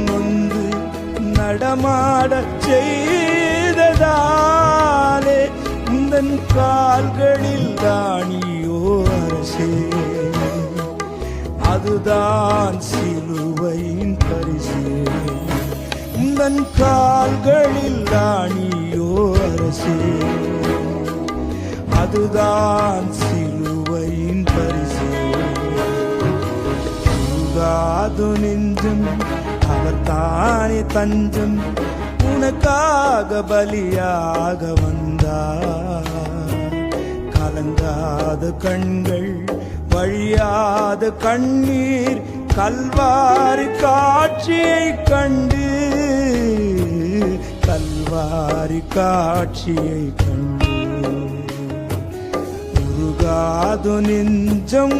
நொந்து நடமாடச் செய்ததாலே உந்தன் கால்களில் தானியோ அரசே, அதுதான் சிலுவையின் பரிசு. உந்தன் கால்களில் தானியோ அரசே, அதுதான் சிலுவையின் பரிசு. உருகாது நெஞ்சம் அவர் தானே தஞ்சம், உனக்காக பலியாக வந்தார். கலங்காத கண்கள் வழியாத கண்ணீர் கல்வாரி காட்சியை கண்டு, கல்வாரி காட்சியை கண்டு. உருகாது நெஞ்சம்